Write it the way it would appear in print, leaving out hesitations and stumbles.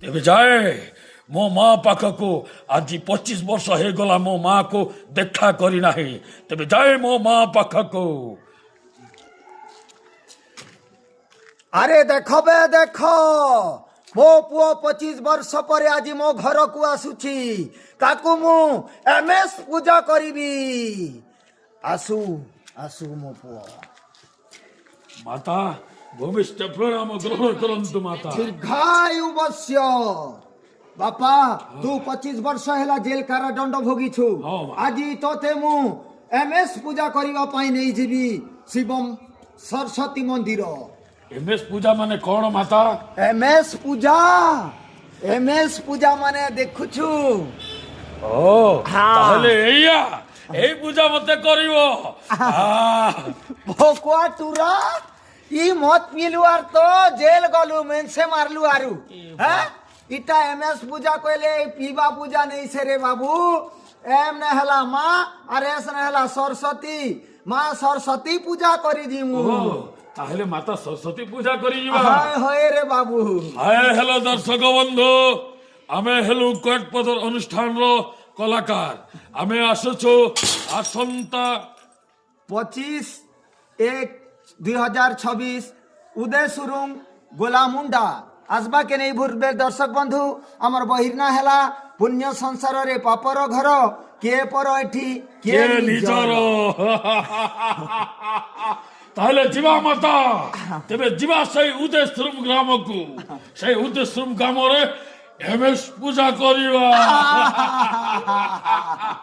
ତେବେ ଯାଏ ମୋ ମା ପାଖକୁ। ଆଜି 25 ବର୍ଷ ହେଇଗଲା ମୋ ମାକୁ ଦେଖା କରିନାହିଁ। ତେବେ ଯାଏ ମୋ ମା ପାଖକୁ। আরে দেখো বে দেখো ମୋ ପୁଅ 25 ବର୍ଷ ପରେ ଆଜି ମୋ ଘରକୁ ଆସୁଛି। ତାକୁ ମୁଁ ଏମଏସ୍ ପୂଜା କରିବି। ଆସୁ ଆସୁ ମୋ ପୁଅ। ମାତା ଭୂମିଷ୍ଠ ପ୍ରଣାମ ଗ୍ରହଣ କରନ୍ତୁ ମାତା। ଦୀର୍ଘାୟୁ ବସ୍ୟ। ବାପା ତୁ 25 ବର୍ଷ ହେଲା ଜେଲ କାରାଦଣ୍ଡ ଭୋଗିଛୁ। ହଁ, ମା। ଆଜି ତୋତେ ମୁଁ ଏମଏସ୍ ପୂଜା କରିବା ପାଇଁ ନେଇଯିବି ଶିବମ ସରସ୍ୱତୀ ମନ୍ଦିର। ଏମଏସ୍ ପୂଜା ମାନେ କଣ ମାତା? ଏମଏସ୍ ପୂଜା ମାନେ ଦେଖୁଛୁ। ଓ ତାହେଲେ ଏଇଆ ଏଇ ପୂଜା ମତେ କରିବ। ভকুয়া টুরা ই মত পিলু আর তো জেল গলু মেনসে মারলু আরু হ্যাঁ ইটা এমএস পূজা কইলে পিবা পূজা নেই সে রে বাবু। এম না হেলা মা আর এস না হেলা সরস্বতী। মা সরস্বতী পূজা করি দিমু। তাহলে মাতা ସରସ୍ୱତୀ ପୂଜା କରିଯିବା। হায় হয়ে রে বাবু। ହାଏ ହେଲୋ ଦର୍ଶକ ବନ୍ଧୁ, ଆମେ ହେଲୁ କଏକପଦର ଅନୁଷ୍ଠାନର କଳାକାର। ଆମେ ଆସୁଛୁ ଆସନ୍ତା 25/1/2026 উদয় সুরুং গোলামুন্ডা আসবা কে নেই ভুলবে দর্শক বন্ধু। আমার বহির্না হেলা পুণ্য সংসারে পাপর ঘর কে পর এটি কে କିଏ নিজর। ନିଜର। ତାହେଲେ ଯିବା ମାତା। ତେବେ ଯିବା ସେଇ ଉଦୟଶ୍ରୁମ ଗ୍ରାମକୁ। ସେଇ ଉଦୟଶ୍ରୁମ ଗ୍ରାମରେ ଏମଏସ୍ ପୂଜା କରିବା।